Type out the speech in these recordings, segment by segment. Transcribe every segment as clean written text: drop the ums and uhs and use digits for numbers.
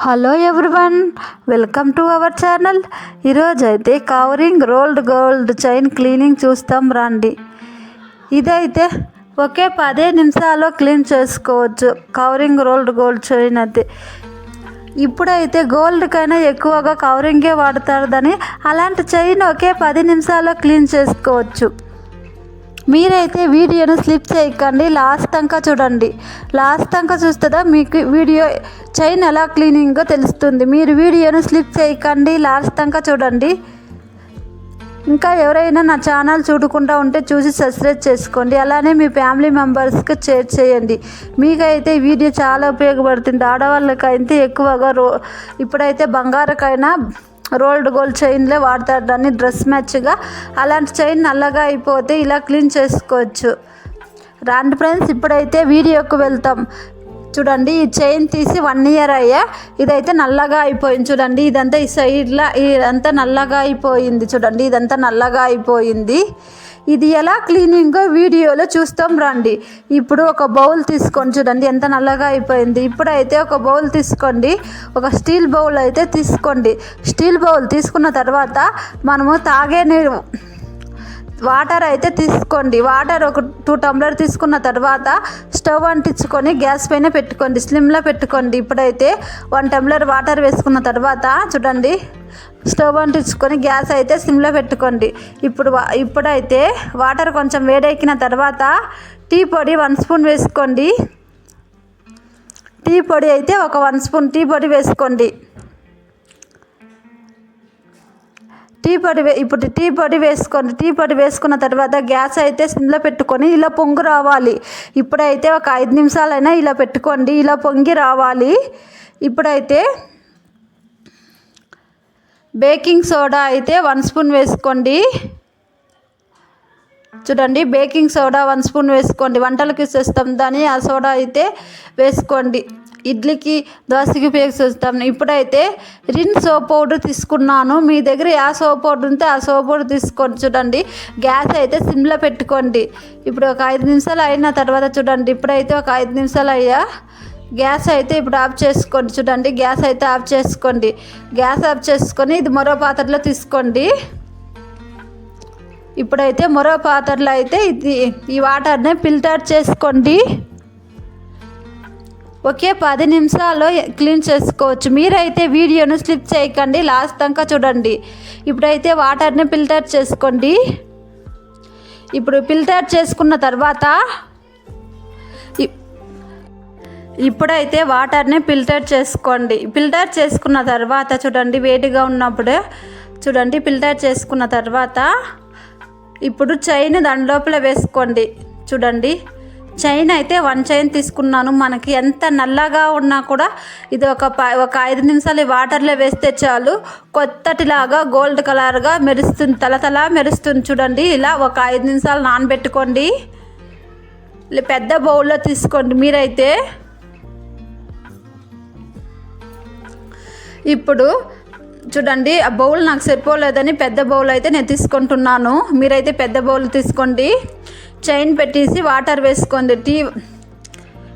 Hello everyone, welcome to our channel. ఈరోజు అయితే covering rolled gold chain cleaning చూస్తాం రండి. ఇదైతే ఒకే 10 నిమిషాల్లో క్లీన్ చేసుకోవచ్చు. కవరింగ్ రోల్డ్ గోల్డ్ చైన్ అయితే ఇప్పుడైతే గోల్డ్కైనా ఎక్కువగా కవరింగే వాడతారని అలాంటి చైన్ ఒకే 10 నిమిషాల్లో క్లీన్ చేసుకోవచ్చు. మీరైతే వీడియోను స్లిప్ చేయకండి, లాస్ట్ దాకా చూడండి. లాస్ట్ దాకా చూస్తుందా మీకు వీడియో చైన్ ఎలా క్లీనింగో తెలుస్తుంది. మీరు వీడియోను స్లిప్ చేయకండి, లాస్ట్ దాకా చూడండి. ఇంకా ఎవరైనా నా ఛానల్ చూడకుండా ఉంటే చూసి సబ్స్క్రైబ్ చేసుకోండి. అలానే మీ ఫ్యామిలీ మెంబర్స్కి షేర్ చేయండి. మీకైతే ఈ వీడియో చాలా ఉపయోగపడుతుంది. ఆడవాళ్ళకైతే ఎక్కువగా ఇప్పుడైతే బంగారకైనా రోల్డ్ గోల్డ్ చైన్లే వాడతారు దాన్ని డ్రెస్ మ్యాచ్గా. అలాంటి చైన్ నల్లగా అయిపోతే ఇలా క్లీన్ చేసుకోవచ్చు. రాండి ఫ్రెండ్స్, ఇప్పుడైతే వీడియోకి వెళ్తాం. చూడండి, ఈ చైన్ తీసి 1 ఇయర్ అయ్యా. ఇదైతే నల్లగా అయిపోయింది. చూడండి, ఇదంతా ఈ సైడ్లో ఇదంతా నల్లగా అయిపోయింది. చూడండి, ఇదంతా నల్లగా అయిపోయింది. ఇది ఎలా క్లీనింగో వీడియోలో చూస్తాం రండి. ఇప్పుడు ఒక బౌల్ తీసుకోండి. చూడండి ఎంత నల్లగా అయిపోయింది. ఇప్పుడైతే ఒక బౌల్ తీసుకోండి, ఒక స్టీల్ బౌల్ అయితే తీసుకోండి. స్టీల్ బౌల్ తీసుకున్న తర్వాత మనము తాగే నీరు వాటర్ అయితే తీసుకోండి. వాటర్ ఒక 2 టంబ్లర్ తీసుకున్న తర్వాత స్టవ్ అంటించుకొని గ్యాస్ పైన పెట్టుకోండి, స్లిమ్లో పెట్టుకోండి. ఇప్పుడైతే 1 టంబ్లర్ వాటర్ వేసుకున్న తర్వాత చూడండి స్టవ్ అంటించుకొని గ్యాస్ అయితే సిమ్లో పెట్టుకోండి. ఇప్పుడైతే వాటర్ కొంచెం వేడెక్కిన తర్వాత టీ పొడి 1 స్పూన్ వేసుకోండి. టీ పొడి అయితే ఒక 1 స్పూన్ టీ పొడి వేసుకోండి. ఇప్పుడు టీ పొడి వేసుకోండి. టీ పొడి వేసుకున్న తర్వాత గ్యాస్ అయితే సిమ్లో పెట్టుకొని ఇలా పొంగు రావాలి. ఇప్పుడైతే ఒక 5 నిమిషాలైనా ఇలా పెట్టుకోండి, ఇలా పొంగి రావాలి. ఇప్పుడైతే బేకింగ్ సోడా అయితే 1 స్పూన్ వేసుకోండి. చూడండి, బేకింగ్ సోడా 1 స్పూన్ వేసుకోండి. వంటలకి చేస్తాం దాన్ని ఆ సోడా అయితే వేసుకోండి. ఇడ్లీకి దోశకి ఉపయోగిస్తాం. ఇప్పుడైతే రిన్ సోప్ పౌడర్ తీసుకున్నాను. మీ దగ్గర ఏ సోప్ పౌడర్ ఉంటే ఆ సోప్ పౌడర్ తీసుకోండి. చూడండి, గ్యాస్ అయితే సిమ్లో పెట్టుకోండి. ఇప్పుడు ఒక 5 నిమిషాలు అయిన తర్వాత చూడండి, ఇప్పుడైతే ఒక 5 నిమిషాలు అయ్యా. గ్యాస్ అయితే ఇప్పుడు ఆఫ్ చేసుకోండి. చూడండి, గ్యాస్ అయితే ఆఫ్ చేసుకోండి. గ్యాస్ ఆఫ్ చేసుకొని ఇది మరో పాత్రలో తీసుకోండి. ఇప్పుడైతే మరో పాత్రలో అయితే ఈ వాటర్ని ఫిల్టర్ చేసుకోండి. ఒకే 10 నిమిషాల్లో క్లీన్ చేసుకోవచ్చు. మీరైతే వీడియోను స్లిప్ చేయకండి, లాస్ట్ దాకా చూడండి. ఇప్పుడైతే వాటర్ని ఫిల్టర్ చేసుకోండి. ఇప్పుడు ఫిల్టర్ చేసుకున్న తర్వాత ఇప్పుడైతే వాటర్ని ఫిల్టర్ చేసుకోండి. ఫిల్టర్ చేసుకున్న తర్వాత చూడండి, వేడిగా ఉన్నప్పుడు చూడండి ఫిల్టర్ చేసుకున్న తర్వాత ఇప్పుడు చైన్ దాని లోపల వేసుకోండి. చూడండి, చైన్ అయితే 1 చైన్ తీసుకున్నాను. మనకి ఎంత నల్లగా ఉన్నా కూడా ఇది ఒక 5 నిమిషాలు వాటర్లో వేస్తే చాలు కొత్తటిలాగా గోల్డ్ కలర్గా మెరుస్తుంది, తలతలా మెరుస్తుంది. చూడండి, ఇలా ఒక 5 నిమిషాలు నానబెట్టుకోండి. పెద్ద బౌల్లో తీసుకోండి. మీరైతే ఇప్పుడు చూడండి, ఆ బౌల్ నాకు సరిపోలేదని పెద్ద బౌల్ అయితే నేను తీసుకుంటున్నాను. మీరైతే పెద్ద బౌల్ తీసుకోండి. చైన్ పెట్టేసి వాటర్ వేసుకోండి.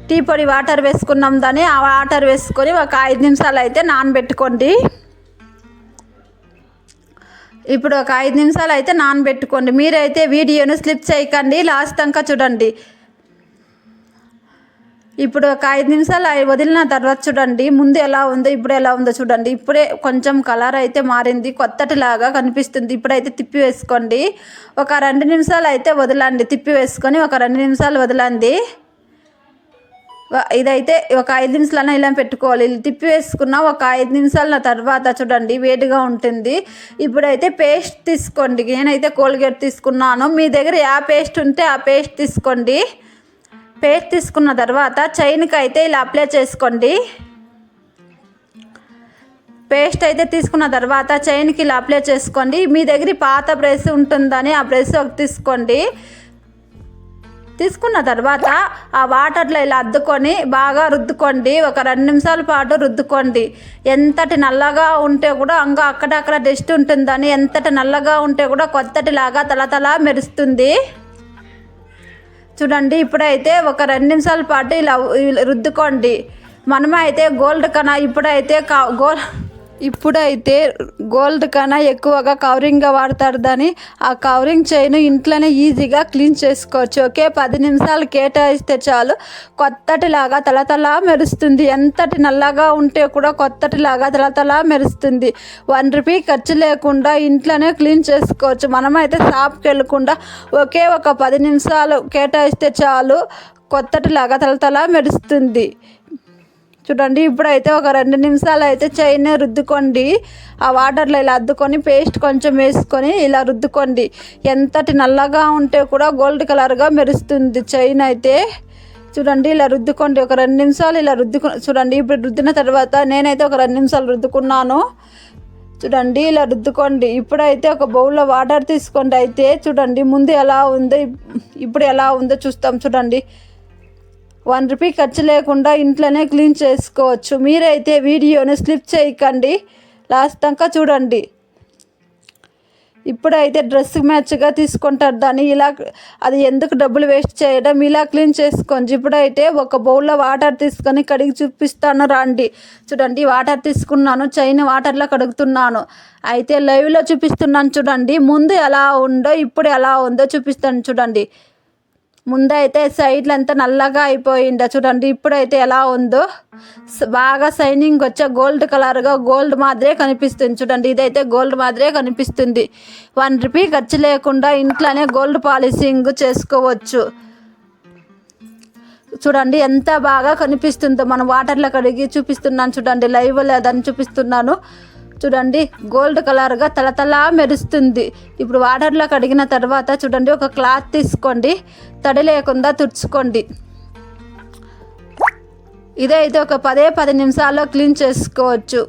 టీ పొడి వాటర్ వేసుకున్నాం దాన్ని ఆ వాటర్ వేసుకొని ఒక 5 నిమిషాలు అయితే నానబెట్టుకోండి. ఇప్పుడు ఒక 5 నిమిషాలు అయితే నానబెట్టుకోండి. మీరైతే వీడియోను స్లిప్ చేయకండి, లాస్ట్ దాకా చూడండి. ఇప్పుడు ఒక 5 నిమిషాలు వదిలిన తర్వాత చూడండి ముందు ఎలా ఉందో ఇప్పుడు ఎలా ఉందో చూడండి. ఇప్పుడే కొంచెం కలర్ అయితే మారింది, కొత్తటిలాగా కనిపిస్తుంది. ఇప్పుడైతే తిప్పి వేసుకోండి. ఒక 2 నిమిషాలు అయితే వదలండి. తిప్పి వేసుకొని ఒక 2 నిమిషాలు వదలండి. ఇదైతే ఒక 5 నిమిషాలైనా ఇలా పెట్టుకోవాలి. తిప్పి వేసుకున్న ఒక 5 నిమిషాల తర్వాత చూడండి వేడిగా ఉంటుంది. ఇప్పుడైతే పేస్ట్ తీసుకోండి. నేనైతే కోల్గేట్ తీసుకున్నాను. మీ దగ్గర ఏ పేస్ట్ ఉంటే ఆ పేస్ట్ తీసుకోండి. పేస్ట్ తీసుకున్న తర్వాత చైన్కి అయితే ఇలా అప్లై చేసుకోండి. పేస్ట్ అయితే తీసుకున్న తర్వాత చైన్కి ఇలా అప్లై చేసుకోండి. మీ దగ్గర పాత బ్రష్ ఉంటుందని ఆ బ్రష్ తీసుకోండి. తీసుకున్న తర్వాత ఆ వాటర్లో ఇలా అద్దుకొని బాగా రుద్దుకోండి. ఒక 2 నిమిషాల పాటు రుద్దుకోండి. ఎంతటి నల్లగా ఉంటే కూడా అక్కడక్కడ డస్ట్ ఉంటుందని ఎంతటి నల్లగా ఉంటే కూడా కొత్తటిలాగా తలతలా మెరుస్తుంది. చూడండి, ఇప్పుడైతే ఒక 2 నిమిషాల పాటు ఇలా రుద్దుకోండి. మనమైతే ఇప్పుడైతే గోల్డ్ కన్నా ఎక్కువగా కవరింగ్గా వాడతారు దాన్ని. ఆ కవరింగ్ చైన్ ఇంట్లోనే ఈజీగా క్లీన్ చేసుకోవచ్చు. ఓకే, 10 నిమిషాలు కేటాయిస్తే చాలు కొత్తటిలాగా తలతలా మెరుస్తుంది. ఎంతటి నల్లగా ఉంటే కూడా కొత్తటిలాగా తలతలా మెరుస్తుంది. 1 రూపీ ఖర్చు లేకుండా ఇంట్లోనే క్లీన్ చేసుకోవచ్చు. మనమైతే షాప్కి వెళ్ళకుండా ఒకే ఒక 10 నిమిషాలు కేటాయిస్తే చాలు కొత్తటిలాగా తలతలా మెరుస్తుంది. చూడండి, ఇప్పుడైతే ఒక 2 నిమిషాలు అయితే చైన్ రుద్దుకోండి. ఆ వాటర్లో ఇలా అద్దుకొని పేస్ట్ కొంచెం వేసుకొని ఇలా రుద్దుకోండి. ఎంతటి నల్లగా ఉంటే కూడా గోల్డ్ కలర్గా మెరుస్తుంది చైన్ అయితే. చూడండి, ఇలా రుద్దుకోండి. ఒక 2 నిమిషాలు ఇలా చూడండి. ఇప్పుడు రుద్దిన తర్వాత నేనైతే ఒక 2 నిమిషాలు రుద్దుకున్నాను. చూడండి, ఇలా రుద్దుకోండి. ఇప్పుడైతే ఒక బౌల్లో వాటర్ తీసుకోండి. అయితే చూడండి, ముందు ఎలా ఉందో ఇప్పుడు ఎలా ఉందో చూస్తాం. చూడండి, 1 రూపీ ఖర్చు లేకుండా ఇంట్లోనే క్లీన్ చేసుకోవచ్చు. మీరైతే వీడియోని స్లిప్ చేయకండి, లాస్ట్ దాకా చూడండి. ఇప్పుడైతే డ్రెస్కి మ్యాచ్గా తీసుకుంటారు దాన్ని. ఇలా అది ఎందుకు డబ్బులు వేస్ట్ చేయడం, ఇలా క్లీన్ చేసుకోండి. ఇప్పుడైతే ఒక బౌల్లో వాటర్ తీసుకొని కడిగి చూపిస్తాను రండి. చూడండి, వాటర్ తీసుకున్నాను, చైన్ వాటర్లో కడుగుతున్నాను. అయితే లైవ్లో చూపిస్తున్నాను చూడండి. ముందు ఎలా ఉందో ఇప్పుడు ఎలా ఉందో చూపిస్తాను చూడండి. ముందైతే సైడ్లు అంతా నల్లగా అయిపోయిందా చూడండి. ఇప్పుడైతే ఎలా ఉందో బాగా షైనింగ్ వచ్చే గోల్డ్ కలర్గా గోల్డ్ మాదిరే కనిపిస్తుంది. చూడండి, ఇదైతే గోల్డ్ మాదిరే కనిపిస్తుంది. 1 రూపీ ఖర్చు లేకుండా ఇంట్లోనే గోల్డ్ పాలిషింగ్ చేసుకోవచ్చు. చూడండి ఎంత బాగా కనిపిస్తుందో. మనం వాటర్లో కడిగి చూపిస్తున్నాను చూడండి, లైవ్ లేదని చూపిస్తున్నాను. చూడండి, గోల్డ్ కలర్గా తలతలా మెరుస్తుంది. ఇప్పుడు వాటర్లో కడిగిన తర్వాత చూడండి, ఒక క్లాత్ తీసుకోండి, తడి లేకుండా తుడుచుకోండి. ఇదైతే ఒక 10 నిమిషాల్లో క్లీన్ చేసుకోవచ్చు.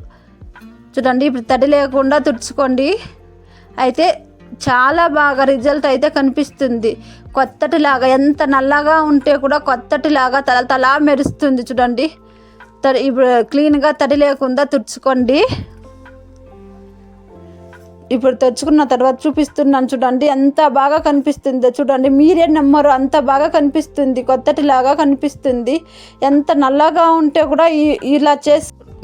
చూడండి, ఇప్పుడు తడి లేకుండా తుడుచుకోండి. అయితే చాలా బాగా రిజల్ట్ అయితే కనిపిస్తుంది. కొత్తటిలాగా ఎంత నల్లగా ఉంటే కూడా కొత్తటిలాగా తలతలా మెరుస్తుంది. చూడండి, ఇప్పుడు క్లీన్గా తడి లేకుండా తుడుచుకోండి. ఇప్పుడు తెచ్చుకున్న తర్వాత చూపిస్తున్నాను చూడండి, ఎంత బాగా కనిపిస్తుందో. చూడండి, మీరే నమ్మరు, అంత బాగా కనిపిస్తుంది, కొత్తటిలాగా కనిపిస్తుంది. ఎంత నల్లగా ఉంటే కూడా ఇలా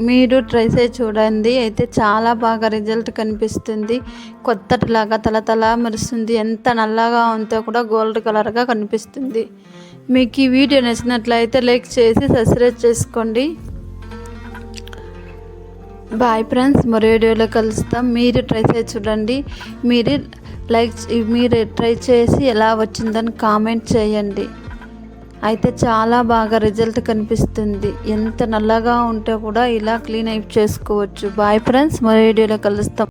మీరు ట్రై చేసి చూడండి. అయితే చాలా బాగా రిజల్ట్ కనిపిస్తుంది. కొత్తటిలాగా తలతలా మెరుస్తుంది. ఎంత నల్లగా ఉంటే కూడా గోల్డ్ కలర్గా కనిపిస్తుంది. మీకు ఈ వీడియో నచ్చినట్లయితే లైక్ చేసి సబ్స్క్రైబ్ చేసుకోండి. బాయ్ ఫ్రెండ్స్, మరో వీడియోలో కలుస్తాం. మీరు ట్రై చేసి చూడండి. మీరు ట్రై చేసి ఎలా వచ్చిందని కామెంట్ చేయండి. అయితే చాలా బాగా రిజల్ట్ కనిపిస్తుంది. ఎంత నల్లగా ఉంటే కూడా ఇలా క్లీన్ అప్ చేసుకోవచ్చు. బాయ్ ఫ్రెండ్స్, మరో వీడియోలో కలుస్తాం.